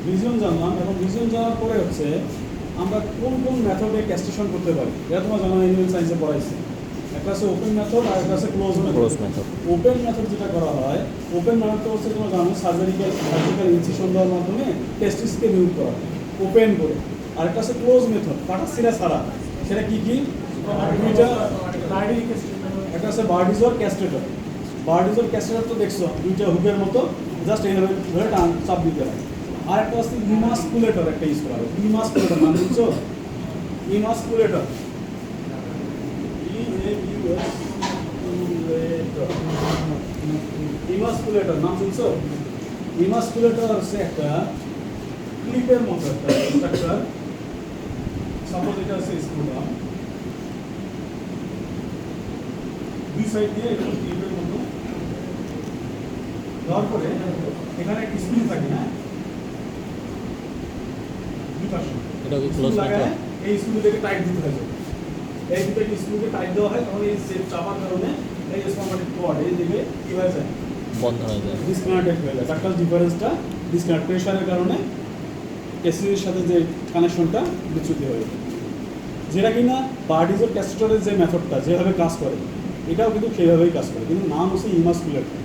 Region জানলাম। এবং region জানার পরে হচ্ছে আমরা কোন কোন মেথডে ক্যাস্টেশন করতে পারি, এটা তোমার জানা ইঞ্জিনিয়ারিং সায়েন্সে পড়াইছে। একটা আছে ওপেন মেথড আর একটা আছে ক্লোজ মেথড। ওপেন মেথড যেটা করা হয়, ওপেন মেথড হচ্ছে তোমার জানো সার্জিক্যাল ইনসিশন দেওয়ার মাধ্যমে টেস্টিসকে নিয়োগ করা ওপেন করে। আর একটা আছে ক্লোজ মেথড, কাটা সিরা ছাড়া। সেটা কি কি? দুইটা। একটা আছে বার্ডিজর ক্যাস্টেটর। বার্ডিজর ক্যাস্টেটর তো দেখছো, দুইটা হুকের মতো, জাস্ট এইভাবে ধরে টান চাপ দিতে হয়। আর একটা হচ্ছে ইমাসকুলেটর, একটা ইউজ করা হয়। ইমাসকুলেটর নাম বুঝছো? ইমাসকুলেটর, ইমাসকুলেটর নাম শুনছো? ইমাসকুলেটর হচ্ছে একটা ক্লিপের মতো একটা স্ট্রাকচার। সাপোজ এটা হচ্ছে স্ক্রুড্রাম, দুই সাইড দিয়ে এরকম ক্লিপের মতো দেওয়ার পরে এখানে একটা স্ক্রু থাকে, হ্যাঁ, দুই পাশে এটা কি ক্লোজ লাগায় এই স্ক্রু থেকে টাইট দিতে হয়। এই দুটো স্ক্রুকে টাইট দেওয়া হয়, তখন এই সেট চাপার কারণে এই স্পার্মেটিক কর্ড এই দিকে কি হয়ে যায়? বন্ধ হয়ে যায়, ডিসকানেক্টেড হয়ে যায়। ডাক্তার ডিফারেন্সটা ডিসকানেক্ট, প্রেশারের কারণে এসির সাথে যে কানেকশনটা বিচ্যুতি হয়ে যায়। যেটা কিনা বার্ডিজর ক্যাস্টেটরের যে মেথডটা যেভাবে কাজ করে, এটাও কিন্তু সেইভাবেই কাজ করে, কিন্তু নাম হচ্ছে ইমাসকুলেটর।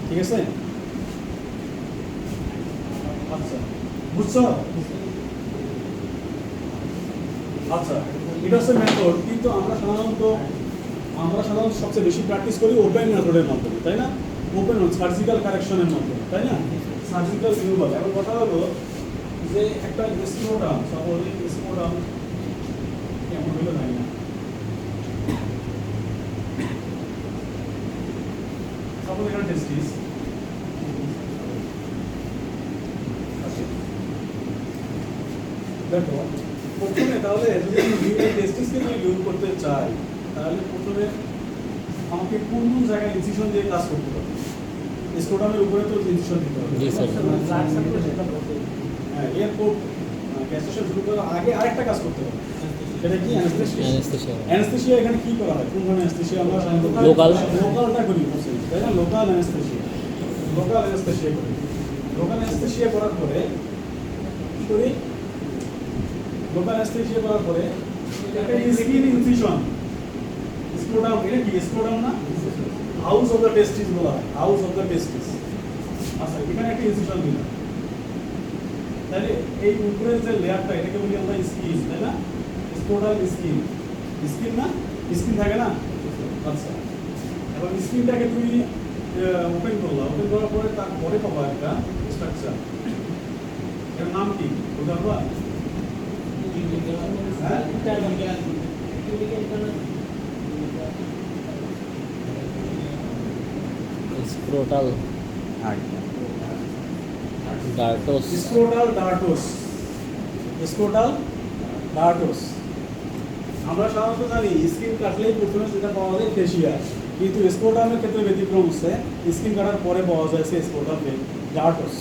ঠিক আছে? আচ্ছা, বুঝছো? আচ্ছা, এটা হচ্ছে মেথড। কিন্তু আমরা সাধারণত সবচেয়ে বেশি প্র্যাকটিস করি ওপেন মেথডের মাধ্যমে, তাই না? ওপেন সার্জিক্যাল কারেকশনের মাধ্যমে, তাই না? Surgical removal. এখন কথা হলো যে একটা স্ক্রোডাম, সাপোজ স্ক্রোডাম কেমন হলো জানি না, সাপোজ এখানে টেস্টিস, দেখো প্রথমে তাহলে যদি আমি টেস্টিসকে যদি লিভ করতে চাই, তাহলে প্রথমে আমাকে কোন কোন জায়গায় ইনসিশন দিয়ে কাজ করতে হবে? স্ক্রোডামের উপরে তো ইনসিশন দিতে হবে। জি স্যার। হ্যাঁ, এরপর ক্যাস্টেশন শুরু করার আগে আরেকটা কাজ করতে হবে। সেটা কি? অ্যানেস্থেসিয়া। অ্যানেস্থেসিয়া এখানে কি করা হয়? কোন ধরনের অ্যানেস্থেসিয়া? আমরা লোকালটা করি, তাই না? লোকাল অ্যানেস্থেসিয়া করি। লোকাল অ্যানেস্থেসিয়া করার পরে কি করি? লোকাল অ্যানেস্থেসিয়া করার পরে একটা স্কিন ইনসিশন, স্ক্রোডাম। এটা কি স্ক্রোডাম না? হাউস অফ দ্য টেস্টিস বলা হয়, হাউস অফ দ্য টেস্টিস। আচ্ছা, এখানে একটা ইনসিশন দিলাম, তাহলে এই উপরের যে লেয়ারটা এটাকে বলি আমরা স্কিন, তাই না? স্ক্রোডাল স্কিন, স্কিন না? স্কিন থাকে না? আচ্ছা, এবার স্কিনটাকে তুমি ওপেন করলা, ওপেন করার পরে তারপরে পাবা একটা স্ট্রাকচার। এর নাম কি বলতে পারবা? স্ক্রোটাল ডার্টোস। স্ক্রোটাল ডার্টোস। স্ক্রোটাল ডার্টোস। আমরা সাধারণত জানি স্কিন কাটলেই প্রথমে যেটা পাওয়া যায় ফেসিয়া, কিন্তু স্ক্রোটামের ক্ষেত্রে ব্যতিক্রম হচ্ছে স্কিন কাটার পরে পাওয়া যায় সে স্ক্রোটাল ডার্টোস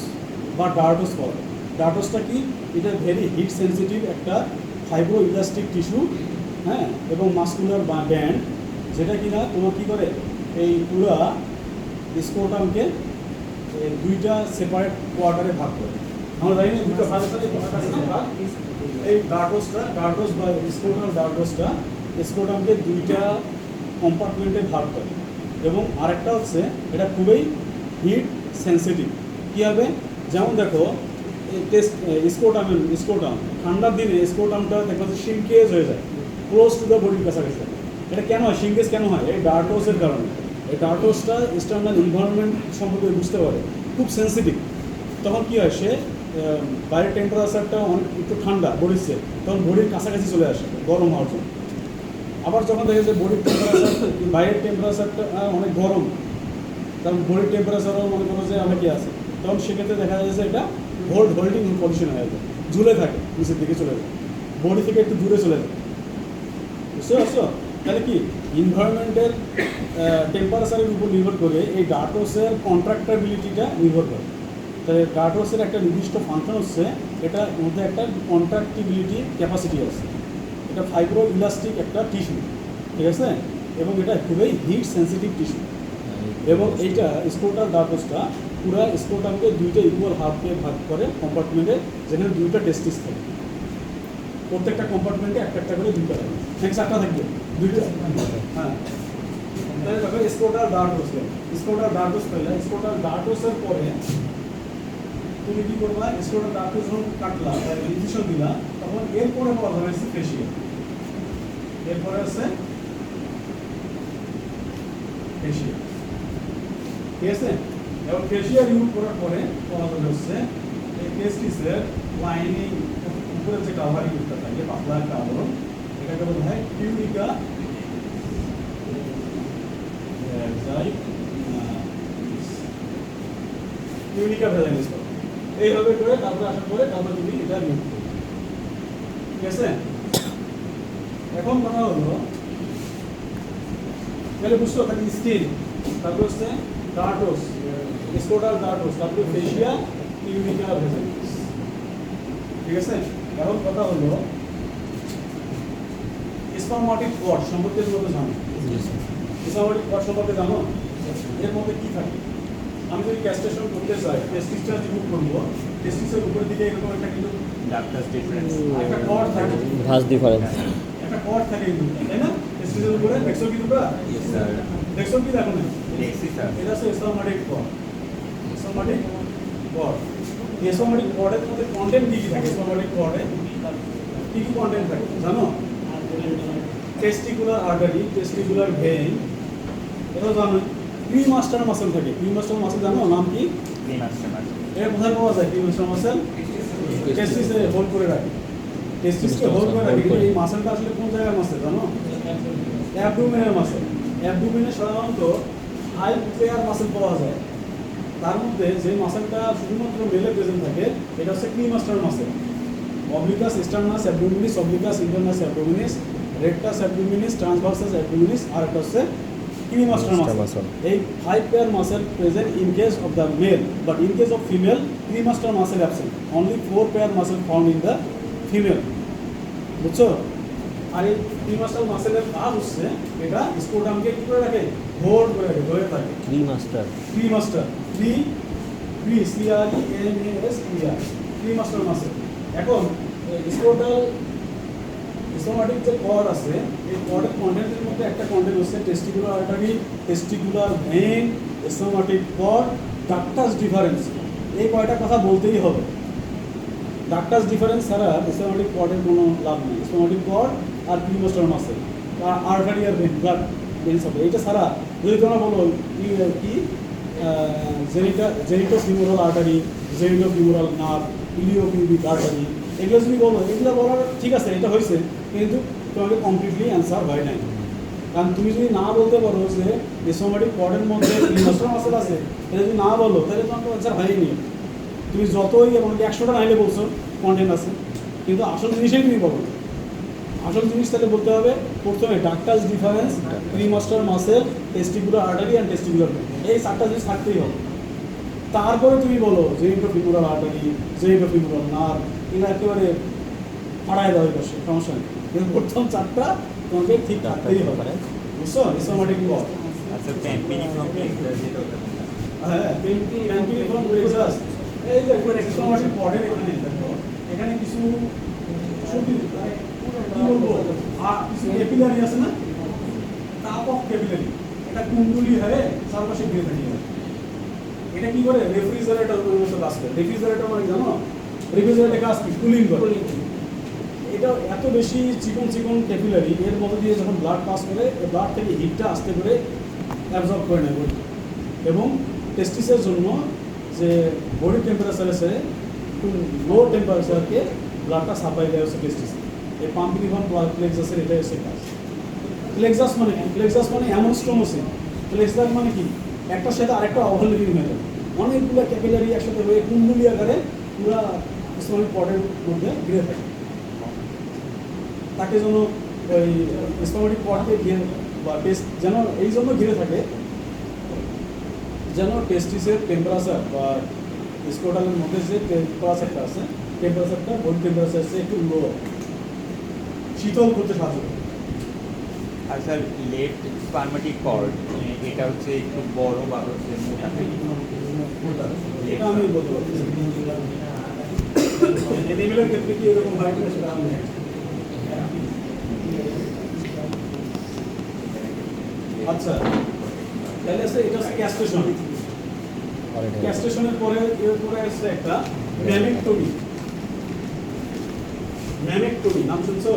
বা ডার্টোস পাওয়া। ডার্টোসটা কি? এটা ভেরি হিট সেন্সিটিভ একটা ফাইব্রো ইলাস্টিক টিস্যু, হ্যাঁ, এবং মাস্কুলার ব্যান্ড, যেটা কিনা তোমার কী করে এই পুরা স্ক্রোটামকে দুইটা সেপারেট কোয়ার্টারে ভাগ করে। আমরা জানি না দুটো ভাগের সাথে এই ডার্টোস বা স্ক্রোটাল ডার্টোসটা স্ক্রোটামকে দুইটা কম্পার্টমেন্টে ভাগ করে। এবং আরেকটা হচ্ছে এটা খুবই হিট সেন্সিটিভ। কী হবে? যেমন দেখো স্ক্রোটাম ঠান্ডার দিনে স্ক্রোটামটা দেখো যে শিঙ্কেজ হয়ে যায়, ক্লোজ টু দ্য বডির কাছাকাছি। এটা কেন হয়? শিঙ্কেজ কেন হয়? এই ডার্টোসের কারণে। এই ডার্টোসটা এক্সটার্নাল এনভায়রনমেন্ট সম্পর্কে বুঝতে পারে, খুব সেন্সিটিভ। তখন কী হয়? সে বাইরের টেম্পারেচারটা অনেক একটু ঠান্ডা বডির চেয়ে, তখন বডির কাছাকাছি চলে আসে গরম হওয়ার জন্য। আবার যখন দেখে যে বডির টেম্পারেচার, বাইরের টেম্পারেচারটা অনেক গরম, কারণ বডির টেম্পারেচারও মনে করো যে অনেকে আছে, তখন সেক্ষেত্রে দেখা যায় যে এটা হোল্ডিং পজিশন হয়ে যায়, ঝুলে থাকে, নিচের দিকে চলে যায়, বডি থেকে একটু দূরে চলে যায়। বুঝতে পারছো? তাহলে কি এনভায়রনমেন্টের টেম্পারেচারের উপর নির্ভর করে এই ডার্টোসের কন্ট্রাক্টাবিলিটিটা নির্ভর করে। তাহলে ডার্টোসের একটা নির্দিষ্ট ফাংশন হচ্ছে এটার মধ্যে একটা কন্ট্রাক্টিবিলিটি ক্যাপাসিটি আছে। এটা ফাইব্রো ইলাস্টিক একটা টিস্যু, ঠিক আছে? এবং এটা খুবই হিট সেন্সিটিভ টিস্যু। এবং এইটা স্ক্রোটাল ডার্টোসটা পুরো স্ক্রোটামকে দুইটা ইকুয়াল হাফে ভাগ করে কম্পার্টমেন্টে, যেখানে দুইটা টেস্টিস থাকে। প্রত্যেকটা কম্পার্টমেন্টে একটা একটা করে দুইটা থাকে, নাকি চারটা থাকবে? দুইটা। হ্যাঁ, তাহলে দেখো স্ক্রোটাল ডার্টোস, স্ক্রোটাল ডার্টোস পেলে স্ক্রোটাল ডার্টোসের পরে তুমি কি করবা? স্ক্রোটাল ডার্টোস যখন কাটলা বা ইনফিউশন দিলা, তখন এরপরে বলা হয়েছে ফেসিয়া, এরপরে আছে ফেসিয়া, ঠিক আছে? এবং ফেসিয়া রিমুভ করার পরে বলা হচ্ছে এই টেস্টিসের লাইনিং উপরে যে কাভারিংটা থাকে, পাতলা একটা আবরণ, এটাকে বলা হয় টিউনিকা টিউনিকা ভ্যাজাইনালিস। এইভাবে করে তারপরে আসার পরে তারপরে তুমি এটা রিমুভ করবে, ঠিক আছে? এখন কথা হলো, তাহলে বুঝছো তাহলে স্কিন, তারপর হচ্ছে ডার্টোস, স্ক্রোটাল ডার্টোস, তারপরে ফেসিয়া, টিউনিকা ভ্যাজাইনালিস, ঠিক আছে? এখন কথা হলো স্পারমাটিক কর্ড সম্পর্কে তুমি জানো? স্পারমাটিক কর্ড সম্পর্কে জানো? এর মধ্যে কি থাকে? আমি যদি ক্যাস্ট্রেশন করতে চাই, টেস্টিসটা রিমুভ করবো, টেস্টিসের উপরের দিকে এরকম একটা কিন্তু ডাক্তারস ডিফারেন্স একটা কর্ড থাকে, ভাঁজ ডিফারেন্স। একটা কর্ড থাকে কিন্তু, তাই না? টেস্টিসের উপরে দেখছো কি তোমরা? ইয়েস স্যার দেখছো কি দেখো না? দেখছি স্যার এটা হচ্ছে স্পারমাটিক কর্ড, স্পারমাটিক কর্ড। এই স্পারমাটিক কর্ডের মধ্যে কন্টেন্ট কি কি থাকে? স্পারমাটিক কর্ডে কি কি কন্টেন্ট থাকে জানো? টেস্টিকুলার আর্টারি, টেস্টিকুলার ভেইন, এটা জানো? প্রিমাস্টার মাসল থাকে, প্রিমাস্টার মাসল জানো নাম কি? প্রিমাস্টার এটা কোথায় পাওয়া যায়? প্রিমাস্টার মাসল টেস্টিসে হোল্ড করে রাখে, টেস্টিসকে হোল্ড করে রাখে। এই মাসলটা আসলে কোন জায়গার মাসল জানো? অ্যাবডোমেনের মাসল। অ্যাবডোমেনে সাধারণত 5 পেয়ার মাসল পাওয়া যায়, তার মধ্যে যে মাসলটা শুধুমাত্র মেলে প্রেজেন্ট থাকে এটা হচ্ছে cremaster muscle. Obliquus internus abdominis, obliquus internus abdominis, rectus abdominis, transversus abdominis, আর একটা হচ্ছে প্রিমাস্টার মাসল। এই 5 pair muscle present in case of the male, but in case of female cremaster muscle absent, only 4 pair muscle found in the female, বুঝছো? আর এই প্রিমাস্টার মাসলের কাজ হচ্ছে এটা স্ক্রোটামকে কি করে রাখে? হোল্ড করে রাখে, ধরে থাকে। প্রিমাস্টার। প্রিমাস্টার, প্রিমাস্টার মাসল। এখন স্ক্রোটাল স্টোমাটিক যে কর্ড আছে, এই কর্ডের কন্টেন্টের মধ্যে একটা কন্টেন্ট হচ্ছে testicular artery, testicular vein, spermatic cord, ductus deferens. এই কয়টা কথা বলতেই হবে। ডাক্টাস ডিফারেন্স ছাড়া স্টোমাটিক কর্ডের কোনো লাভ নেই। স্টোমাটিক কর্ড আর প্রিমাস্টার মাসল আর আর্টারি আর ভেইন, ব্লাড ভেইনস হবে। এইটা ছাড়া যদি তোমরা বলো কি genitofemoral artery, genitofemoral nerve, iliopubic artery, এগুলো যদি বলো, এগুলো বলার ঠিক আছে, এটা হয়েছে, কিন্তু তোমাকে কমপ্লিটলি অ্যান্সার হয় নাই। কারণ তুমি যদি না বলতে পারো যে স্টোমাটিক কর্ডের মধ্যে প্রিমাস্টার মাসল আছে, এটা যদি না বলো তাহলে তোমার তো অ্যান্সার হয়নি। তুমি যতই এমনকি 100টা নাইলে বলছো কন্টেন্ট আছে, কিন্তু আসল জিনিসই তুমি বলো না। আসল জিনিস তাহলে বলতে হবে প্রথমে ductus deferens, cremaster muscle, testicular artery and testicular vein, এই 4টা জিনিস থাকতেই হবে। তারপরে তুমি বলো genitofemoral artery, genitofemoral nerve, এটা একেবারে পাড়ায় দেওয়া পাশে, সমস্যা নেই, কিন্তু প্রথম 4টা তোমাকে ঠিক থাকতেই হবে, বুঝছো? স্টোমাটিক কর্ড, আচ্ছা পেনিফ্রম যেটা হ্যাঁ, পেনিফ্রম প্লেক্সাস, এই যে স্টোমাটিক কর্ডের এখানে দেখো, এখানে কিছু কি বলবো, কিছু ক্যাপিলারি আছে না, টাপ অফ ক্যাপিলারি, এটা কুণ্ডলি হয়ে চারপাশে ঘিরে থাকে। এটা কি করে? রেফ্রিজারেটর মতো কাজ করে। রেফ্রিজারেটর মানে জানো? রেফ্রিজারেটর কাজ কি? কুলিং করে। এটা এত বেশি চিকন চিকন ক্যাপিলারি, এর মধ্যে দিয়ে যখন ব্লাড পাস করে, ব্লাড থেকে হিটটা আস্তে করে অ্যাবজর্ব করে নেয় বডি, এবং টেস্টিসের জন্য যে বডি টেম্পারেচার আছে একটু লো টেম্পারেচারকে ব্লাডটা সাপ্লাই দেওয়া হচ্ছে টেস্টিস। এই পাম্পিনিফর্ম প্লেক্সাসের এটাই হচ্ছে কাজ। প্লেক্সাস মানে কি? প্লেক্সাস মানে এমন স্ট্রোমোসিন। প্লেক্সাস মানে কি? একটার সাথে আরেকটা ওভারল্যাপিং হয়ে যাবে, অনেকগুলো ক্যাপিলারি একসাথে হয়ে কুণ্ডলি আকারে পুরা স্টোমাটিক কর্ডের মধ্যে ঘিরে থাকে। তাকে যেন ওই স্টোমাটিক কর্ডকে ঘিরে বা টেস্ট যেন এই জন্য ঘিরে থাকে যেন টেস্টিসের টেম্পারেচার বা স্ক্রোটালের মধ্যে যে টেম্পারেচারটা আছে, টেম্পারেচারটা বডি টেম্পারেচার আছে একটু লো, শীতল করতে সাহায্য করে। আর স্যার লেফট স্পারমাটিক কর্ড, এটা হচ্ছে একটু বড় বা হচ্ছে মোটা থাকে। এটা আমি বলতে পারছি এনিমেলের ক্ষেত্রে কি এরকম হয় কিনা সেটা আমি জানি না। আচ্ছা তাহলে আছে এটা হচ্ছে ক্যাস্টেশন। ক্যাস্টেশনের পরে এর পরে আসছে একটা ম্যামেক্টমি। ম্যামেক্টমি নাম শুনছো?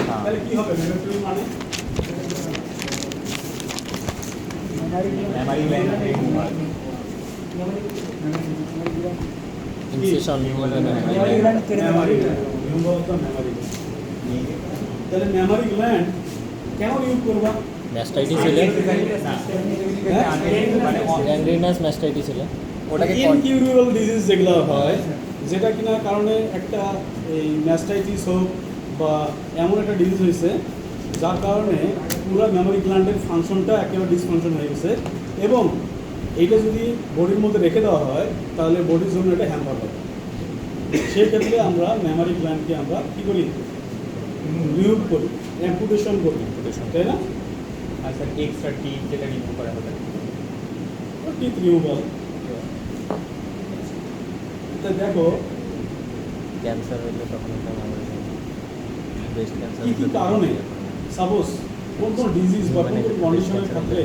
হ্যাঁ। তাহলে কি হবে ম্যামেক্টমি মানে? Memari gland removal. Incision Memari তাহলে মেমারি গ্ল্যান্ড কেন রিমুভ করবা? ম্যাস্টাইটিস হলে মানে গ্যাংগ্রিনাস ম্যাস্টাইটিস হলে ওটাকে ইনকিউরেবল ডিজিজ যেগুলো হয় যেটা কিনা কারণে একটা এই ম্যাস্টাইটিস হোক বা এমন একটা ডিজিজ হয়েছে যার কারণে পুরো মেমোরি গ্ল্যান্ডের ফাংশনটা একেবারে ডিসফাংশন হয়ে গেছে এবং এইটা যদি বডির মধ্যে রেখে দেওয়া হয় তাহলে বডির জন্য এটা হ্যাম্পার হবে। সেই ক্ষেত্রে আমরা মেমোরি গ্ল্যান্ডকে আমরা কী করি? রিমুভ করি, অ্যাম্পুটেশন করি, তাই না? আর স্যার এক্সট্রা টিপ যেটা রিমুভ করা হবে। Teeth removal. তা দেখো ক্যান্সার হলে তখন একটা ব্রেস্ট ক্যান্সার কি কি কারণে সাপোজ কোন কোন ডিজিজ বা কোন কোন কন্ডিশনের ক্ষেত্রে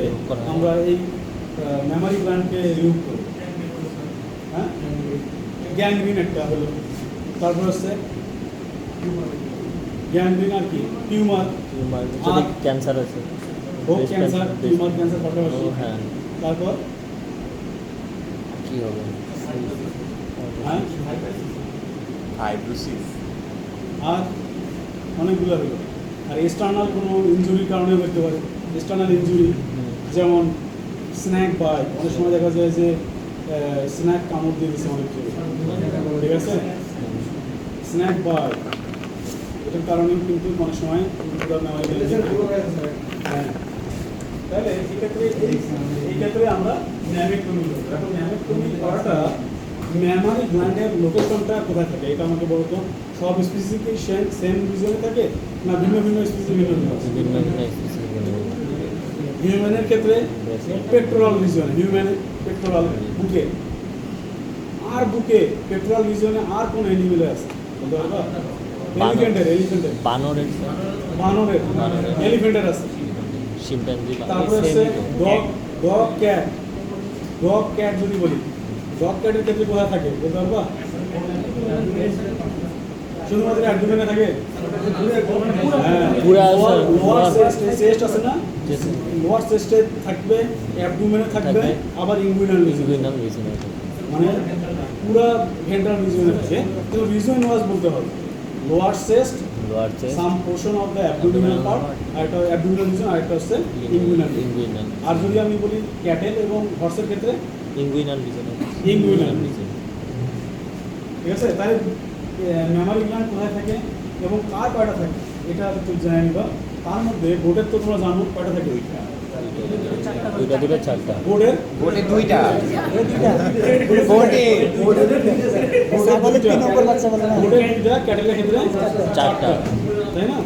আমরা এই মেমোরি গ্ল্যান্ডকে রিমুভ করি? হ্যাঁ, গ্যাংগ্রিন একটা হলো, তারপর হচ্ছে গ্যাংগ্রিন আর কি টিউমার, যদি ক্যান্সার আছে হোক breast cancer, cancer, tumour cancer পাশাপাশি। হ্যাঁ তারপর কি হবে হ্যাঁ ফাইব্রোসিস। আর অনেকগুলো হলো। আর এক্সটার্নাল কোনো ইনজুরির কারণেও হতে পারে। এক্সটার্নাল ইনজুরি যেমন স্ন্যাক বাই, অনেক সময় দেখা যায় যে স্ন্যাক কামড় দিয়ে দিচ্ছে অনেক জোরে, ঠিক আছে? স্ন্যাক বাই এটার কারণেও কিন্তু অনেক সময় হ্যাঁ, তাহলে এক্ষেত্রে এই ক্ষেত্রে আমরা ম্যামেক্টমি করি। এখন ম্যামেক্টমি করাটা মেমারি গ্ল্যান্ডের লোকেশনটা কোথায় থাকে এটা আমাকে বলো তো। সব স্পেসিফিক সেম রিজনে থাকে না ভিন্ন ভিন্ন স্পেসিফিক হিউম্যানের ক্ষেত্রে পেট্রোরাল রিজনে, হিউম্যানের পেট্রোরাল বুকে। আর বুকে পেট্রোরাল রিজনে আর কোন অ্যানিমেলে আছে বলতে পারবা? এলিফ্যান্টের বানরের বানরের, এলিফ্যান্টের আছে। শিম্পাঞ্জি তারপরে হচ্ছে ডগ ক্যাট যদি বলি, ডগ ক্যাটের ক্ষেত্রে কোথায় থাকে বলতে পারবা? শুধুমাত্র অ্যাবডোমেনে থাকে। হ্যাঁ, পুরা লোয়ার চেস্ট আছে না, Yes. লোয়ার চেস্টে থাকবে, অ্যাবডোমেনে থাকবে, থাকবে। আবার ইনগুইনাল ইনগুইনাল রিজন মানে পুরা ভেন্ট্রাল রিজনে থাকে। কিন্তু রিজন ওয়াজ বলতে হবে lower chest, lower chest some portion of the abdominal part, আর একটা অ্যাবডোমিনাল রিজন, আর একটা হচ্ছে ইনগুইনাল। ইনগুইনাল আর যদি আমি বলি ক্যাটেল এবং হর্সের ক্ষেত্রে ইনগুইনাল রিজন ইনগুইনাল রিজন ঠিক আছে? তাই মেমারি গ্ল্যান্ড কোথায় থাকে এবং কার কয়টা থাকে এটা একটু জেনে নিবা। তার মধ্যে বোর্ডের তো তোমরা জানো কয়টা থাকে? দুইটা চারটা বোর্ডের বোটে দুইটা। বোর্ডের দুইটা, ক্যাটেলের ক্ষেত্রে চারটা। তাই না?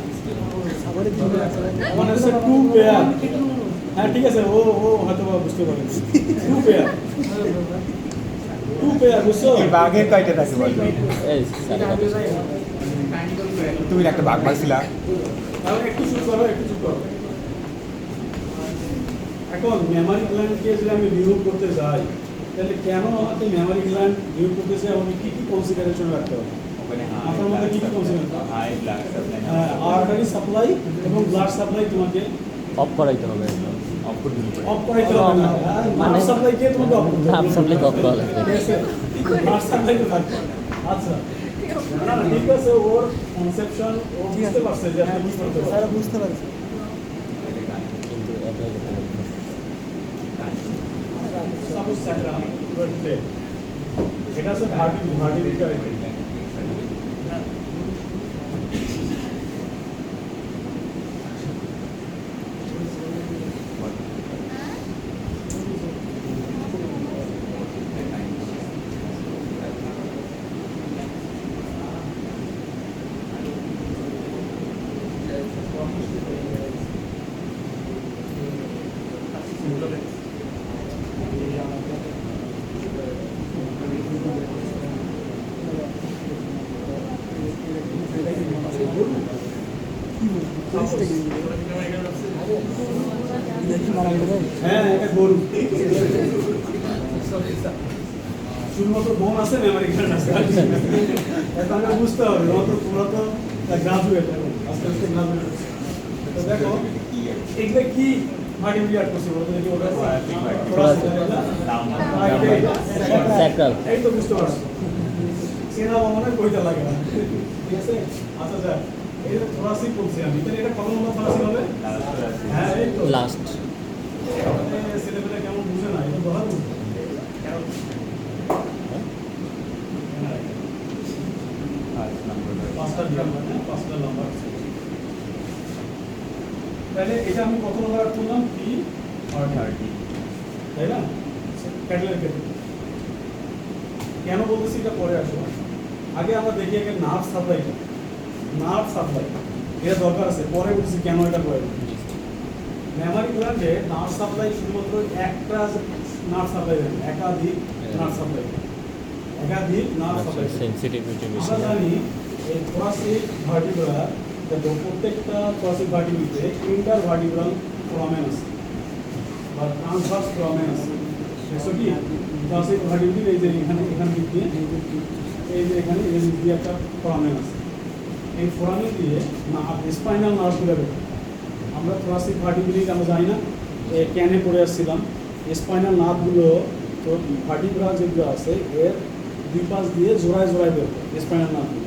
মানে হচ্ছে টু পেয়ার। হ্যাঁ ঠিক আছে, ও হয়তো বা বুঝতে পারেন। টু পেয়ার বুঝছো? এই বাঘের কয়টা থাকে বলবি? এই সাড়ে পাঁচটা। তুমি একটা বাঘ পাইছিলা? তাহলে একটু চুপ করো, একটু চুপ করো। এখন মেমারি গ্ল্যান্ডকে যদি আমি রিমুভ করতে যাই তাহলে কেন আমাকে মেমারি গ্ল্যান্ড রিমুভ করতে চাই, আমাকে কী কী কনসিডারেশন রাখতে হবে? মাথার মধ্যে কী কী কনসিডারেশন? High blood supply. হ্যাঁ, আর্টারি সাপ্লাই এবং ব্লাড সাপ্লাই তোমাকে অফ করাইতে হবে অফ করে দিতে অফ করাইতে হবে না। নার্ভ সাপ্লাই কে তোমাকে অফ করতে হবে? নার্ভ সাপ্লাই অফ করা লাগবে। ঠিক আছে, নার্ভ সাপ্লাই তো থাকবে। আচ্ছা না না, ঠিক আছে, ওর কনসেপশন ও বুঝতে পারছে যে আপনি বুঝতে পারছেন। বুঝতে পারছি। কিন্তু অ্যাপ্লাই করতে হবে না। Suppose sacrum, your head. এটা হচ্ছে ভার্টিব্রাল। হ্যাঁ এটা গরু শুধুমাত্র বোন আছে মেমারি গ্ল্যান্ড আছে এটা আমরা বুঝতে হবে তোমরা তো গ্রাজুয়েট এখন আস্তে আস্তে গ্রাজুয়েট তো দেখো এগুলো কি ভাগে বিয়ার করছে বলতে দেখি ওটা স্যাক্রাল এই তো বুঝতে পারছো সেনা মনে কইতে লাগে না ঠিক আছে আচ্ছা যাক এই যে থোরাসিক বলছি আমি তাহলে এটা কত নম্বর থোরাসিক হবে হ্যাঁ এই তো লাস্ট ছেলেমেয়েরা কেমন বুঝে না এটা বলা পাঁচটা পাঁচটা নাম্বার তাহলে এটা আমি কত নম্বর করলাম পি আর 30 তাই না ক্যাটেলের ক্ষেত্রে কেন বলতেছি এটা পরে আসবো আগে আমরা দেখি আগে নার্ভ সাপ্লাইটা নার্ভ সাপ্লাই এটা দরকার আছে পরে বলছি কেন এটা করে মেমারি গ্ল্যান্ডে নার্ভ সাপ্লাই শুধুমাত্র একটা নার্ভ সাপ্লাই দেয় একাধিক নার্ভ সাপ্লাই একাধিক নার্ভ সাপ্লাই সেনসিটিভিটি বেশি আমরা জানি এই থোরাসিক ভার্টিব্রা প্রত্যেকটা থোরাসিক ভার্টিব্রাতে ইন্টার ভার্টিব্রাল ফোরামেন আছে বা ট্রান্সভার্স ফোরামেন আছে দেখছো কি থোরাসিক ভার্টিব্রাল এই যে এখানে দিক দিয়ে এই যে এখানে এই দিক দিয়ে একটা ফোরামেন আছে এই ফোরামেন দিয়ে স্পাইনাল নার্ভগুলো বের হয়। আমরা থোরাসিক ভার্টিব্রাল আমরা জানি না ক্যানে পড়ে আসছিলাম স্পাইনাল নার্ভগুলো তো ভার্টিব্রা যেগুলো আছে এর দুই পাশ দিয়ে জোড়ায় জোড়ায় বের হয় স্পাইনাল নার্ভগুলো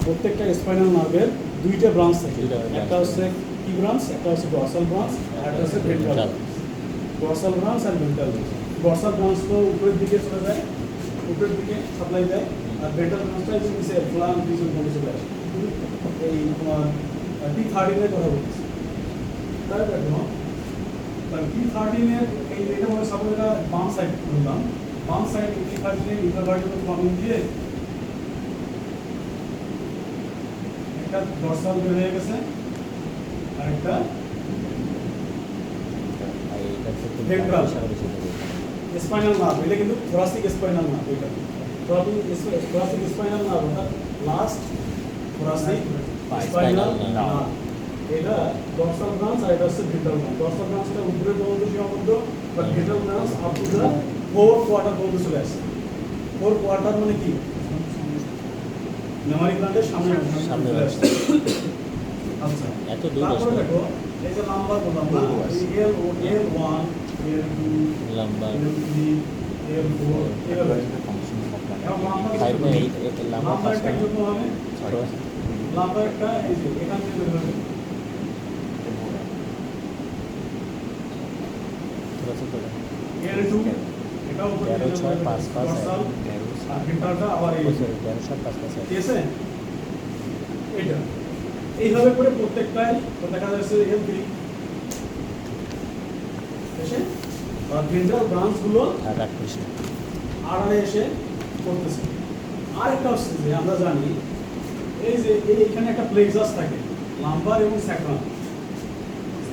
প্রত্যেকটা স্পাইনাল নার্ভের দুইটা ব্রাঞ্চ থাকে একটা হচ্ছে কি ব্রাঞ্চ একটা হচ্ছে ডর্সাল ব্রাঞ্চ আর একটা হচ্ছে ভেন্ট্রাল ডর্সাল ব্রাঞ্চ আর ভেন্ট্রাল ডর্সাল ব্রাঞ্চ তো উপরের দিকে চলে যায় উপরের দিকে সাপ্লাই দেয় আর ভেন্ট্রাল ব্রাঞ্চটা নিচে ফ্লান পিছন দিকে চলে আসে এই তোমার T13 এর কথা বলছি তাই দেখো T13 এর এই এটা মানে সাপোজ এটা বাম সাইড বললাম বাম সাইড T13 এর ইন্টারভার্টিব্রাল ফর্মিং দিয়ে একটা ডর্সাল বের হয়ে গেছে আর একটা ভেন্ট্রাল স্পাইনাল নার্ভ এটা কিন্তু থোরাসিক স্পাইনাল নার্ভ এটা থোরাসিক স্পাইনাল নার্ভ অর্থাৎ লাস্ট থোরাসিক স্পাইনাল নার্ভ এটা ডর্সাল ব্রাঞ্চ আর এটা হচ্ছে ভেন্ট্রাল ব্রাঞ্চ ডর্সাল ব্রাঞ্চটা উপরে পর্যন্ত সীমাবদ্ধ but ventral branch up to the 4 quarter পর্যন্ত চলে আসে 4 কোয়ার্টার মানে কি মেমারি গ্ল্যান্ডের সামনে চলে আসে আচ্ছা এত দূর তারপরে দেখো এই যে নাম্বার বললাম না L1 L2 number L3 L4 এভাবে এবং নাম্বার 5 না 8 এর নাম্বার নাম্বার একটা জন্য হবে নাম্বার একটা এই যে এখান থেকে বের হবে L2 এটা উপরে 13 6 5 5 ডর্সাল আর ভেন্ট্রালটা আবার এই 13 7 5 5 ঠিক আছে এটা এইভাবে করে প্রত্যেকটাই দেখা যাচ্ছে L3 এসে আর ভেন্ট্রাল ব্রাঞ্চগুলো আর রাখছিস আড়ালে এসে করতেছে আরেকটা হচ্ছে যে আমরা জানি এই যে এইখানে একটা প্লেক্সাস থাকে লাম্বার এবং স্যাক্রাল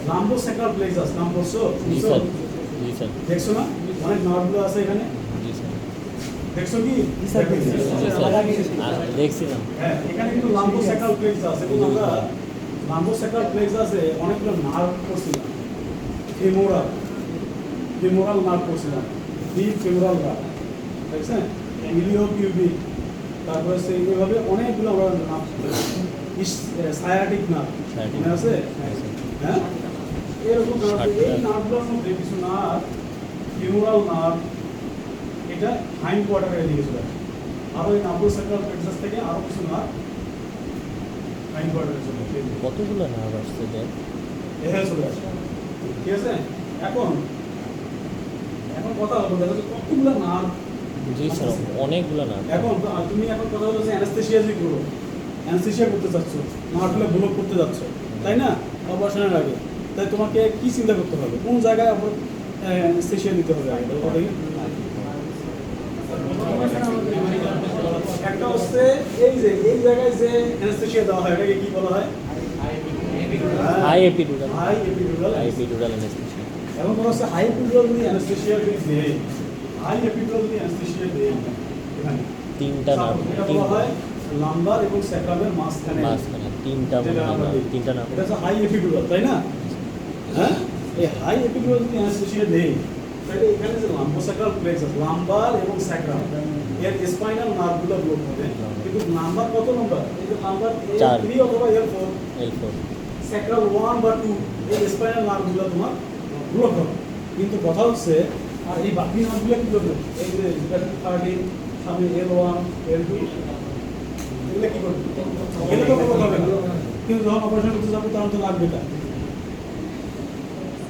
লাম্বো স্যাক্রাল প্লেক্সাস নাম করছো জি স্যার জি স্যার দেখছো না অনেক নার্ভগুলো আছে এখানে জি স্যার দেখছো কি জি স্যার দেখছিলাম হ্যাঁ এখানে কিন্তু লাম্বো স্যাক্রাল প্লেক্সাস এবং আমরা লাম্বো স্যাক্রাল প্লেক্সাসে অনেকগুলো নার্ভ করছিলাম ফেমোরাল নার্ভ করছিলাম ডিপ ফেমোরাল নার্ভ দেখছেন ইলিও কিউবিক তারপরে সেই এইভাবে অনেকগুলো আমরা নার্ভ সায়াটিক নার্ভ মনে আছে হ্যাঁ এরকম এই নার্ভগুলোর মধ্যে কিছু নার্ভ ফেমোরাল নার্ভ এটা হাইন্ড কোয়ার্টারের দিকে চলে আসে আরও এই নার্ভ স্যাক্রাল প্লেক্সাস থেকে আরও কিছু নার্ভ হাইন্ড কোয়ার্টারে চলে আসে কতগুলো নার্ভ আসছে দেখ এখানে চলে আসে ঠিক আছে এখন কথা হলো দেখা যাচ্ছে কতগুলো নার্ভ জি স্যার অনেকগুলো নার্ভ এখন তুমি এখন কথা হলো যে অ্যানাস্থেসিয়া যে করো অ্যানাস্থেসিয়া করতে চাচ্ছ নার্ভগুলো ব্লক করতে যাচ্ছ তাই না অপারেশনের আগে তাই তোমাকে কি চিন্তা করতে হবে কোন জায়গায় অ্যানাস্থেসিয়া দিতে হবে আগে বলো দেখি একটা হচ্ছে এই যে এই জায়গায় যে অ্যানাস্থেসিয়া দেওয়া হয় এটাকে কি বলা হয় high epidural high epidural high epidural anaesthesia এবং কোনো হচ্ছে হাই এপিডুরাল যদি অ্যানাস্থেসিয়া যদি দেয় হাই এপিডুরাল যদি অ্যানাস্থেসিয়া দেয় এখানে তিনটা নার্ভ এটা বলা হয় লাম্বার এবং স্যাক্রামের মাঝখানে মাঝখানে তিনটা মনে যেটা হয় আমরা না, দিই। তিনটা না। এটা হচ্ছে হাই এপিডুরাল, তাই না? হ্যাঁ, এই হাই এপিডুরাল যদি অ্যানেস্থেসিয়া দেই, তাহলে এখানে যে লাম্বোস্যাক্রাল প্লেক্সাস, লাম্বার এবং স্যাক্রাল, এর স্পাইনাল নার্ভগুলো ব্লক হবে। কিন্তু নাম্বার কত নম্বর? এই যে নাম্বার চার। A3 অথবা A4, L4 স্যাক্রাল 1 বা 2, এই স্পাইনাল নার্ভগুলো তোমার ব্লক হবে। কিন্তু কথা হচ্ছে, আর এই বাকি নার্ভগুলো কি করবে? এই যে 13, সামনে L1, L2, এগুলো কি করবে? এগুলো তো ব্লক হবে না। কিন্তু যখন অপারেশন করতে যাবো তখন তো লাগবে না।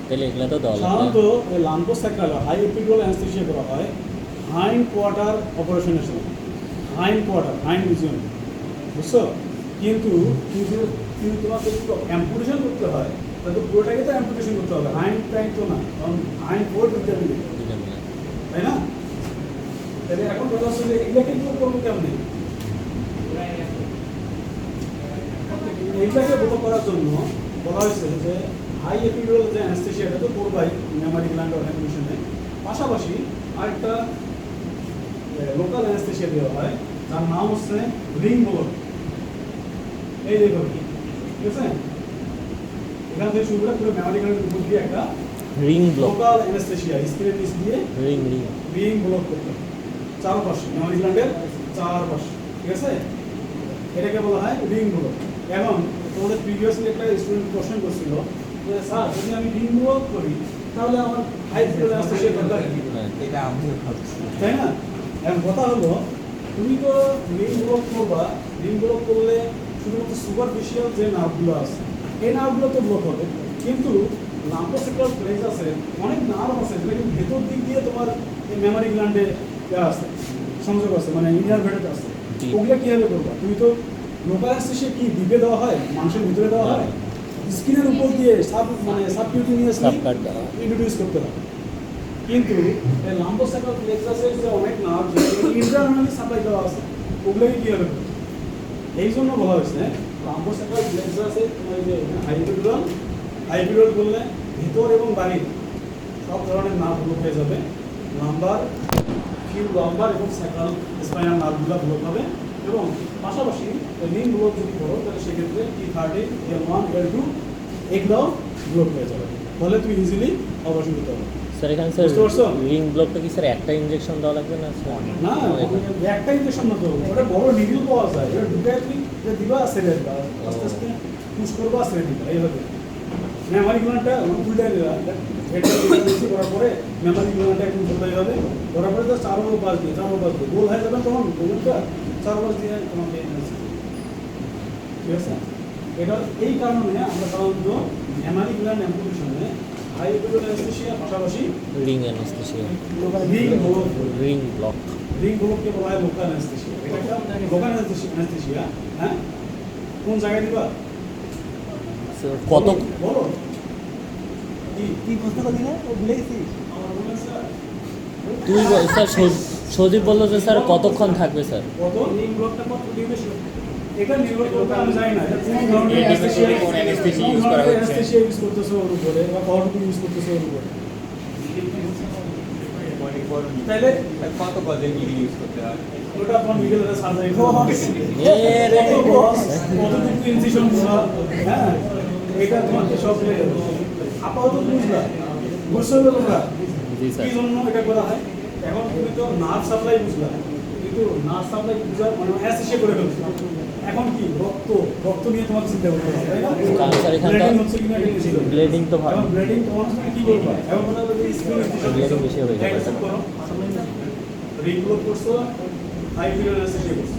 তাহলে এগুলো তো দেওয়া সাধারণত লাগবে। এই লাম্বোস্যাক্রাল হাই এপিডুরাল অ্যানেস্থেসিয়া করা হয় হাইন্ড কোয়ার্টার অপারেশনের সময়। হাইন্ড কোয়ার্টার, হাইন্ড রিজিয়ন, বুঝছো? কিন্তু কিন্তু কিন্তু তোমাকে একটু অ্যাম্পুটেশন করতে হয়, তাহলে পুরোটাকে তো অ্যাম্পুটেশন করতে হবে, হাইন্ড টাইম তো না, কারণ হাইন্ড ফোর্ট দিতে হবে, দুইটা মিলে। তাই না? তাহলে এখন কথা হচ্ছে যে এগুলাকে কি করবো কেমনি? এইটাকে বড় করার জন্য বলা হয়েছে যে হাই এপিডুরাল যে অ্যানেস্থেসিয়া, এটা তো করবাই মেমারি গ্ল্যান্ড অর্গানাইজেশনে, পাশাপাশি আরেকটা লোকাল অ্যানেস্থেসিয়া দেওয়া হয়, যার নাম হচ্ছে রিং ব্লক। এই দেখো, ঠিক আছে? এখান থেকে শুরু করে পুরো মেমারি গ্ল্যান্ডের উপর দিয়ে একটা রিং ব্লক, লোকাল অ্যানেস্থেসিয়া স্ক্রিনের নিচ দিয়ে রিং রিং। রিং ব্লক করতে হবে চারপাশে, মেমারি গ্ল্যান্ডের চারপাশে, ঠিক আছে? এটাকে বলা হয় রিং ব্লক। এখন তোমাদের প্রিভিয়াসলি একটা স্টুডেন্ট কোশ্চেন করছিল যে স্যার, যদি আমি রিং ব্লক করি তাহলে আমার হাই এপিডুরাল অ্যানেস্থেসিয়া দরকার কি? হ্যাঁ, এটা আমিও ভাবছি। তাই না? এখন কথা হলো, তুমি তো রিং ব্লক করবা, রিং ব্লক করলে শুধুমাত্র সুপারফিশিয়াল যে নার্ভগুলো আছে এই নার্ভগুলো তো ব্লক হবে, কিন্তু লাম্বোস্যাক্রাল প্লেক্সাসের অনেক নার্ভ আছে যেটা কিন্তু ভেতর দিক দিয়ে তোমার এই মেমারি গ্ল্যান্ডে আছে, সংযোগ আছে, মানে ইনারভেটেড আছে। Deep. ওগুলো কীভাবে করবা? তুমি তো লোকাল অ্যানেস্থেসিয়া কি ডিপে দেওয়া হয়, মাংসের ভিতরে দেওয়া হয়, স্কিনের উপর দিয়ে মানে সাবকিউটিনিয়াসলি সাবকাট দেওয়া। ইন্ট্রোডিউস করতে হয়। কিন্তু এই লাম্বোস্যাক্রাল প্লেক্সাসের যে অনেক নার্ভ যেগুলো ইন্টারনালি সাপ্লাই দেওয়া আছে, ওগুলোকে কীভাবে করবে? এই জন্য বলা হয়েছে লাম্বোস্যাক্রাল প্লেক্সাসে তোমার যে হাইপিডুরাল করলে ভিতর এবং বাহির সব ধরনের নার্ভ ব্লক হয়ে যাবে। লাম্বার এবং স্যাক্রাল স্পাইনাল নার্ভগুলো ব্লক হবে, এবং পাশাপাশি রিং ব্লক যদি করো তাহলে সেক্ষেত্রে T13, L1, L2 এগুলোও ব্লক হয়ে যাবে, ফলে তুমি ইজিলি অপারেশন করতে পারবে। স্যার এখানে স্যার বুঝতে পারছো? রিং ব্লকটা কি স্যার একটা ইনজেকশন দেওয়া লাগবে না স্যার? না, একটা ইনজেকশন না তো, ওটা বড় নিডল পাওয়া যায়, এটা ঢুকায় তুমি যে দিবা ছেড়ে দিবা, আস্তে আস্তে পুশ করবা ছেড়ে দিবা, এইভাবে। মেমারি গ্ল্যান্ডটা উল্টাই দিবা, এটা বেশি করার পরে মেমারি গ্ল্যান্ডটা একদম উল্টাই হবে, করার পরে তো চারো পাশ দিয়ে গোল হয়ে যাবে, তখন গোলটা চারো পাশ দিয়ে তোমাকে ঠিক আছে? এটা এই কারণে আমরা সাধারণত মেমারি গ্ল্যান্ড অ্যাম্পুটেশনে হাই এপিডুরাল অ্যানেস্থেসিয়া পাশাপাশি ring anaesthesia, ring block ring block. Ring ব্লককে বলা হয় লোকাল অ্যানেস্থেসিয়া। এটা একটা লোকাল অ্যানেস্থেসিয়া, হ্যাঁ? কোন জায়গায় দিবা? কত বলো। কি প্রশ্ন করলি না? ও ভুলে গেছিস? আমার মনে হয় স্যার, তুই স্যার সজীব বললো যে স্যার কতক্ষণ থাকবে স্যার? কত রিং ব্লকটা কত ডিউরেশন? এটা নির্ভর করবে, আমি জানি না এটা কোন ধরনের অ্যানেস্থেসিয়া, কোন anesthesia use করা হচ্ছে। অ্যানেস্থেসিয়া ইউজ করতেছে ওর উপরে, বা কতটুকু ইউজ করতেছে ওর উপরে। তাইলে কত কদিন ইউজ করতে হয়? ওটা তোমার মিডল সার্জারি এ রে। কতটুকু ইনসিশন দিবা, হ্যাঁ, এটা তোমাকে সব আপাতত বুঝলা, বুঝছো তো তোমরা জি স্যার। কি জন্য এটা করা হয়? এখন তুমি তো নার্ভ সাপ্লাই বুঝলা, কিন্তু নার্ভ সাপ্লাই বুঝার মানে অ্যাসেসিয়া করে ফেলছো। এখন কি রক্ত নিয়ে তোমাকে চিন্তা করতে হবে, তাই না? কারণ স্যার এখানটা ব্লিডিং হচ্ছে কিনা এটা নিশ্চিত করতে হবে। ব্লিডিং তো ভালো। এখন ব্লিডিং তোমার তুমি কি করবা? এখন কথা হলো যে স্ক্রিন Bleeding বেশি হয়ে যাবে। চেক করো, রিগ্রোথ করছো, হাই ফিগার অ্যাসেসিয়া করছো,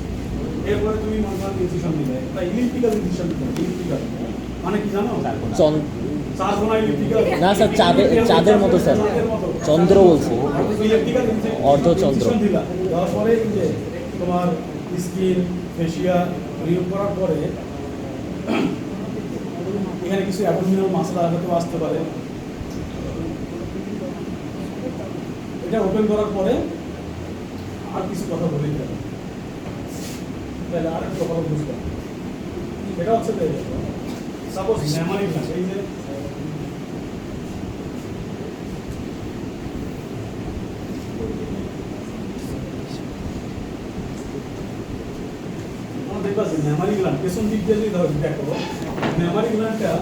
এরপরে তুমি মানবান ইনসিশন দিবে, তাই ইলিপ্টিক্যাল ইনসিশন দিবে। ইলিপ্টিক্যাল মানে কি জানো? চার কোণা ইলিপ্টিক্যাল না স্যার, চাঁদের মতো স্যার, চন্দ্র বলছি, ইলিপ্টিক্যাল অর্ধচন্দ্র। ইনসিশন দিলা, দেওয়ার পরে এই যে তোমার স্কিন ফেসিয়া রিমুভ করার পরে এখানে কিছু অ্যাবডোমিনাল মাসল হয়তো আসতে পারে, এটা ওপেন করার পরে আর কিছু কথা বলেই যাবে, তাহলে আর একটু কথা বুঝতে হবে। এটা হচ্ছে যে সাপোজ মেমারি গ্ল্যান্ড, এই যে দেখবা যে মেমারি গ্ল্যান্ড পেছন দিক দিয়ে যদি দেখো মেমারি গ্ল্যান্ডটা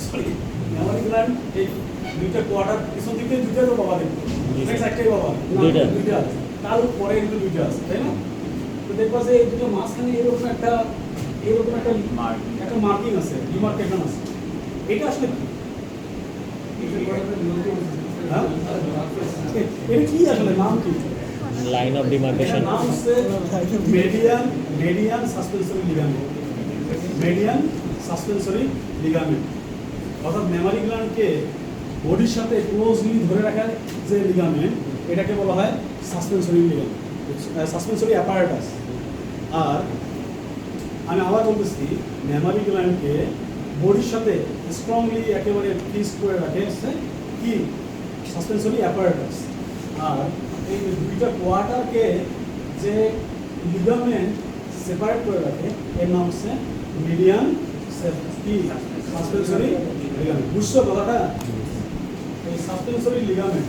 সরি মেমারি গ্ল্যান্ড এই দুইটা কোয়ার্টার পেছন দিক দিয়ে দুইটা তো বাবা দেখবো নেক্সট একটাই বাবা না, দুইটা আছে তার উপরে কিন্তু দুইটা আছে তাই না? তো দেখবা যে এই দুটো মাঝখানে এরকম একটা মার্কিং আছে ডিমার্কেশন আছে এটা আসলে কি? হ্যাঁ? এটা কি আসলে নাম কি? Line of demarcation. নাম হচ্ছে মেডিয়ান সাসপেনসরি লিগামেন্ট। মেডিয়ান সাসপেনসরি লিগামেন্ট অর্থাৎ মেমারি গ্ল্যান্ডকে বডির সাথে ক্লোজলি ধরে রাখার যে লিগামেন্ট এটাকে বলা হয় সাসপেনসরি লিগামেন্ট, সাসপেনসরি অ্যাপারেটাস। আর আমি আবার বলতেছি মেমারি গ্ল্যান্ডকে বডির সাথে স্ট্রংলি একেবারে ফিক্স করে রাখে হচ্ছে কি সাসপেনসরি অ্যাপারেটাস। আর এই দুইটা কোয়ার্টারকে যে লিগামেন্ট সেপারেট করে রাখে এর নাম হচ্ছে মিডিয়ান সাসপেনসরি লিগামেন্ট। বুঝছো কথাটা? এই সাসপেনসরি লিগামেন্ট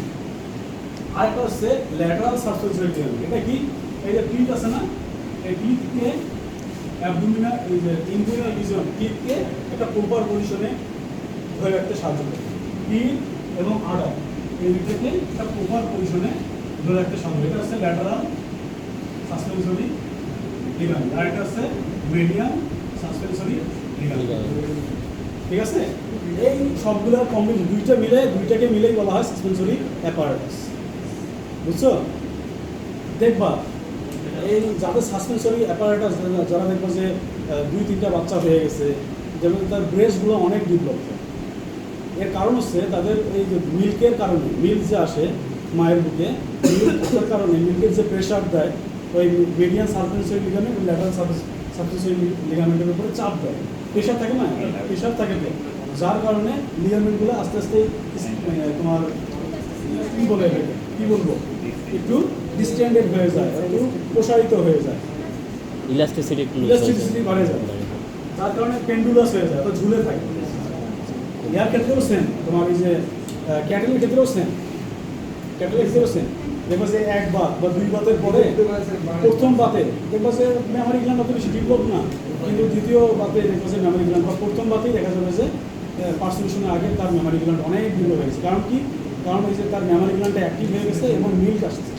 আরেকটা হচ্ছে ল্যাটারাল সাসপেনসরি লিগামেন্ট। এটা কি? এই যে টিথ আছে না, এই টিথকে অ্যাবডোমিনাল এই যে ইনগুইনাল রিজন টিথকে একটা প্রপার পজিশনে ধরে রাখতে সাহায্য করে। টিথ এবং আডার এই দুটোকে একটা প্রপার পজিশনে ধরে রাখতে সাহায্য করে। এটা হচ্ছে ল্যাটারাল সাসপেনসরি লিগামেন্ট। আর এটা হচ্ছে মিডিয়ান সাসপেনসরি লিগামেন্ট। ঠিক আছে? এই সবগুলো কম্বিনেশন দুইটাকে মিলেই বলা হয় সাসপেনসরি অ্যাপারেটাস। বুঝছো? দেখবা এই যাদের সাসপেনসরি অ্যাপারেটাস যারা দেখবো যে 2-3টা বাচ্চা হয়ে গেছে, যেমন তার ব্রেস্টগুলো অনেক ডেভেলপ। এর কারণ হচ্ছে তাদের এই যে মিল্কের কারণে, মিল্ক যে আসে মায়ের বুকে, মিল্কের কারণে মিল্কের যে প্রেশার দেয় ওই মিডিয়ান সাসপেনসরি লিগামেন্ট ল্যাটারাল সাসপেনসরি লিগামেন্টের উপরে চাপ দেয়। প্রেশার থাকে না, প্রেশার থাকে তো, যার কারণে লিগামেন্টগুলো আস্তে আস্তে তোমার কি বলবো একটু ডিস্টেন্ডেড হয়ে যায়, একটু প্রসারিত হয়ে যায়, ইলাস্টিসিটি বাড়ে যায়, যার কারণে পেন্ডুলাস হয়ে যায়, ঝুলে থাকে। ইয়ার ক্ষেত্রেও সেম, তোমার এই যে ক্যাটেলের ক্ষেত্রেও সেম, দেখবা যে এক বাত বা দুই বাতের পরে প্রথম বাতে দেখবা যে মেমারি গ্ল্যান্ড অত বেশি ডেভেলপ না, কিন্তু দ্বিতীয় বাতে দেখবা যে মেমারি গ্ল্যান্ড বা প্রথম বাতেই দেখা যাবে যে পার্সুলেশনের আগে তার মেমারি গ্ল্যান্ড অনেক ডেভেলপ হয়ে গেছে। কারণ কি? কারণ এই যে তার মেমারি গ্ল্যান্ডটা অ্যাক্টিভ হয়ে গেছে এবং মিল্ক আসছে।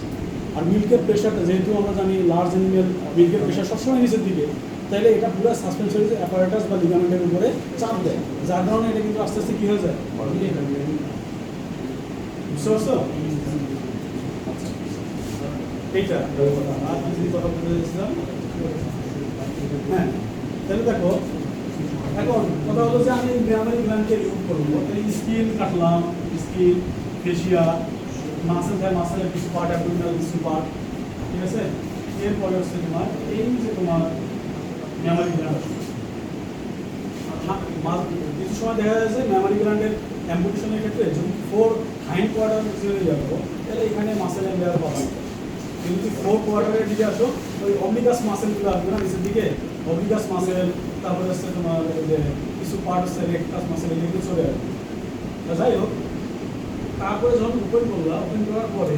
আর মিল্কের প্রেশারটা যেহেতু আমরা জানি লার্জ অ্যানিমেল মিল্কের প্রেশার সবসময় নিচের দিকে, তাহলে এটা পুরো সাসপেনসরি অ্যাপারেটাস বা লিগামেন্টের উপরে চাপ দেয়, যার কারণে এটা কিন্তু আস্তে আস্তে কী হয়ে যায়, বুঝতে পারছো? এইটা আর কিছু কথা বলতে চাইছিলাম। হ্যাঁ, তাহলে দেখো এখন কথা হলো যে আমি মেমারি গ্ল্যান্ডকে রিমুভ করবো, স্কিন কাটলাম, স্কিন, ফেসিয়া, মাসেল থাকে, মাসেলের কিছু পার্ট, অ্যাবডোমিনাল কিছু পার্ট, ঠিক আছে? এরপরে হচ্ছে তোমার এই যে তোমার মেমারি গ্ল্যান্ড, কিছু সময় দেখা যায় যে মেমারি গ্ল্যান্ডের অ্যাম্পুটেশনের ক্ষেত্রে যদি 4 হাইন্ড কোয়ার্টার চলে যাবো তাহলে এখানে মাসেলের লেয়ার পাওয়া যায়। কিন্তু যদি 4 কোয়ার্টারের দিকে আসো ওই অবলিগাস মাসেলগুলো আসবে না নিচের দিকে, অবলিগাস মাসেল, তারপরে হচ্ছে তোমার যে কিছু পার্ট হচ্ছে রেক্টাস মাসেল, এগুলো চলে আসবে। যাই হোক, তারপরে যখন ওপেন করলাম, ওপেন করার পরে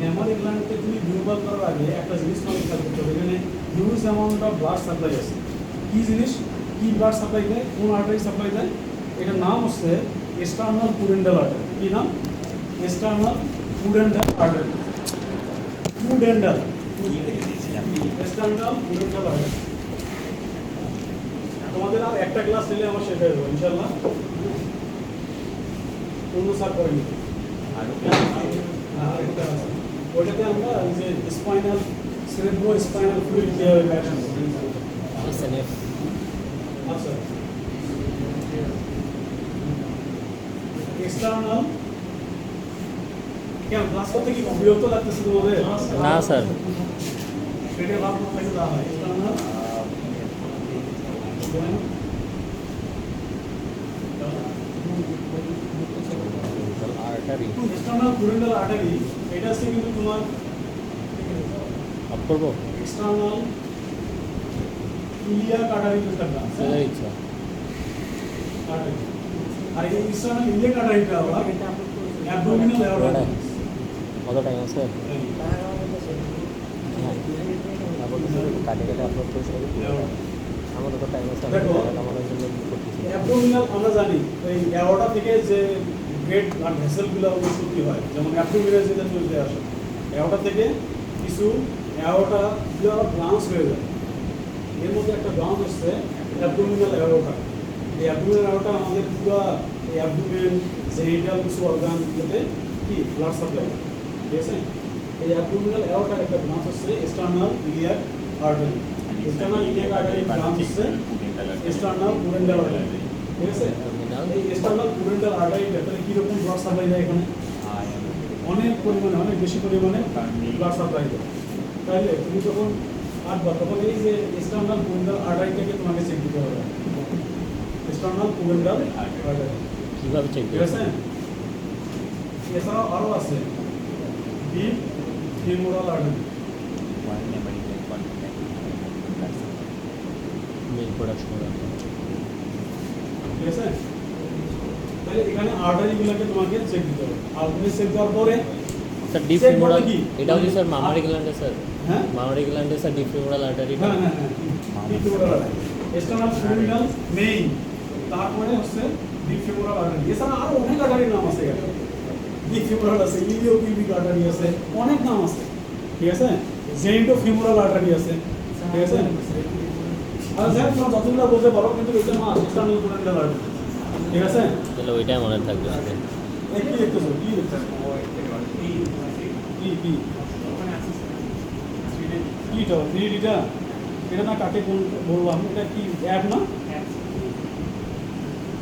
মেমারি গ্ল্যান্ডকে তুমি গ্লোবাল করার আগে একটা জিনিস তোমাকে খেয়াল করতে হবে, এখানে huge amount of blood supply আছে। কী জিনিস, কী ব্লাড সাপ্লাই দেয়, কোন আর্টারি সাপ্লাই দেয়? এটার নাম হচ্ছে এক্সটার্নাল পুডেন্ডাল আর্টারি। কী নাম? External pudendal artery. Pudendal, external pudendal artery. তোমাদের আর একটা ক্লাস নিলে আমার শেষ হয়ে যাবে ইনশাল্লাহ, অন্য স্যার করে নিতে। ওইটাতে আমরা এই যে স্পাইনাল সেরেব্রো স্পাইনাল ফ্লুইড কীভাবে কানেকশন করব। আচ্ছা, এক্সটার্নাল কেন ক্লাস করতে কি বিরক্ত লাগতেছে তোমাদের? না স্যার, সেটা ভাব না থাকে দেওয়া হয়। এক্সটার্নাল এক্সটার্নাল পুডেন্ডাল আর্টারি, এটা হচ্ছে কিন্তু তোমার অফ করবো এক্সটার্নাল ইলিয়াক আর্টারি যেটা আছে, ইচ্ছা। আর এই এক্সটার্নাল ইলিয়াক আর্টারিটা আবার অ্যাবডোমিনাল এয়ারওয়ে। কত টাইম আছে? তারপর কাটে আপলোড করে টাইম আছে দেখো। আমাদের জন্য করতেছি অ্যাবডোমিনাল আমরা জানি এই অ্যাওর্টা থেকে যে গ্রেট ব্লাড ভেসেলগুলো উৎপত্তি হয়, যেমন অ্যাবডোমিনাল যেটা চলতে আসে, অ্যাওর্টা থেকে কিছু অ্যাওর্টাগুলো ব্রাঞ্চ হয়ে যায়। এর মধ্যে একটা ব্রাঞ্চ হচ্ছে অ্যাবডোমিনাল অ্যাওর্টা। এই অ্যাবডোমিনাল অ্যাওর্টা আমাদের পুরো অ্যাবডোমেন জেনিটাল কিছু অর্গানগুলোতে কি ব্লাড সাপ্লাই, ঠিক আছে? এই অ্যাবডোমিনাল অ্যাওর্টার একটা ব্রাঞ্চ হচ্ছে external iliac artery. External iliac artery branch হচ্ছে এক্সটার্নাল পুডেন্টাল আর্টারি, ঠিক আছে? এই এক্সটার্নাল পুডেন্টাল আর্টারির ভেতরে কীরকম ব্লাড সাপ্লাই যায় এখানে? অনেক পরিমাণে, অনেক বেশি পরিমাণে ব্লাড সাপ্লাই দেয়। তাহলে তুমি যখন আঁটবা তখন এই যে এক্সটার্নাল পুডেন্টাল আর্টারিটাকে তোমাকে চেক দিতে হবে। এক্সটার্নাল পুডেন্টাল আর্টারি, কীভাবে চেক ঠিক আছে? এছাড়াও আরও আছে deep femoral artery, milk production ঠিক আছে? তাহলে এখানে আর্টারিগুলোকে তোমাকে চেক দিতে হবে। আর্টারি চেক দেওয়ার পরে স্যার ডিপ check ফিমোরাল বলতে কি? এটাও কি স্যার মামারি গ্ল্যান্ডে স্যার হ্যাঁ মামারি গ্ল্যান্ডে স্যার ডিপ ফিমোরাল আর্টারি হ্যাঁ হ্যাঁ হ্যাঁ deep femoral artery, external femoral main, তারপরে হচ্ছে ডিপ ফিমোরাল আর্টারি। এছাড়া আরো অনেক আর্টারির নাম আছে এখানে। ডিপ ফিমোরাল আছে, ইলিওপিউবিক আর্টারি আছে, অনেক নাম আছে, ঠিক আছে? জেনিটো ফিমোরাল আর্টারি আছে, ঠিক আছে? আর যাই হোক, তোমরা যতগুলো বলতে পারো, কিন্তু এটা না এক্সটার্নাল পুডেন্টাল আর্টারি, ঠিক আছে? তাহলে ওইটাই মনে থাকবে স্যার এই কি লিখতেছো? কি লিখতেছো? কি কি কিটা 3Dটা? এটা না কাকে বলবো আমি, এটা কি অ্যাপ না?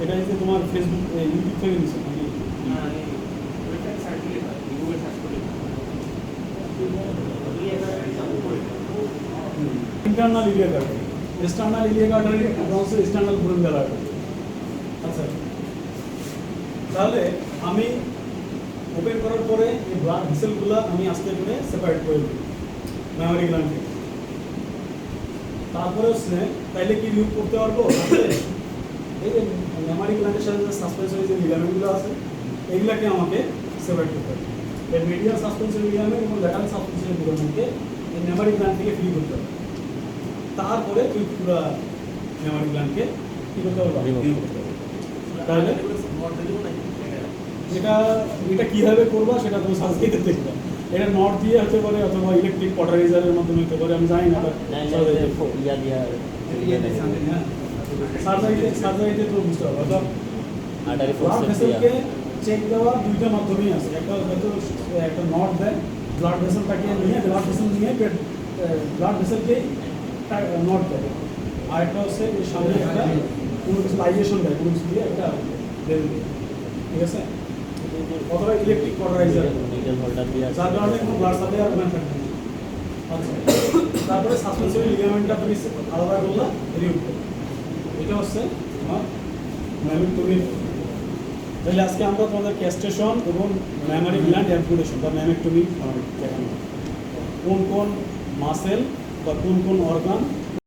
এটা হচ্ছে তোমার ফেসবুক ইউটিউব থেকে নিচ্ছে নাকি? Internal iliac artery, external iliac artery, হচ্ছে এক্সটার্নাল পুডেন্টাল আর্টারি। আচ্ছা, তাহলে আমি ওপেন করার পরে এই ব্লাড ভেসেলগুলো আমি আস্তে করে সেপারেট করে দিই মেমোরি গ্ল্যান্ড থেকে। তারপরে হচ্ছে তাইলে কি রিমুভ করতে পারবো? এই যে মেমোরি গ্ল্যান্ডের সাথে যে সাসপেনশনের যে লিগামেন্টগুলো আছে, এগুলাকে আমাকে সেপারেট করতে হবে। এই মিডিয়াল সাসপেনশনের লিগামেন্ট এবং ল্যাটারাল সাসপেনশনের লিগামেন্টকে এই মেমোরি গ্ল্যান্ড থেকে ফ্রি করতে হবে। তারপরে তুই পুরো মেমোরি গ্ল্যান্ডকে কী করতে হবে? রিমুভ করতে হবে। তাহলে এটা কীভাবে করবা সেটা তুমি সার্জারিতে দেখবে। এটা নট দিয়ে হতে পারে অথবা ইলেকট্রিক কটারাইজারের মাধ্যমে হতে পারে, আমি জানি না। ইয়া দিয়া সার্জারিতে তো বুঝতে হবে। অর্থাৎ আর্টারি ব্লাড ফোর্স ভেসেলকে চেক দেওয়ার দুইটা মাধ্যমেই আছে। একটা নট দেয় ব্লাড ভেসেলটাকে নিয়ে, ব্লাড ভেসেল নিয়ে ব্লাড ভেসেলকে নট দেয়। আর একটা হচ্ছে এই সামনে একটা কোনো কিছু লাইজেশন দেয়, কোনো কিছু দিয়ে একটা বেল দেয়, ঠিক আছে? অথবা ইলেকট্রিক কটারাইজার, নিডল হোল্ডার দিয়া যার কারণে কোনো ব্লাড সাপ্লাই আর ওখানে থাকবে না। আচ্ছা, তারপরে সাসপেনশনারি লিগামেন্টটা তুমি আলাদা করলা, রিমুভ করো। এটা হচ্ছে আমার ম্যামেক্টমি। তাহলে আজকে আমরা তোমাদের ক্যাস্ট্রেশন এবং মেমোরি গ্ল্যান্ড অ্যাম্পুটেশন বা ম্যামেক্টমি দেখানো, কোন কোন মাসেল বা কোন কোন অর্গান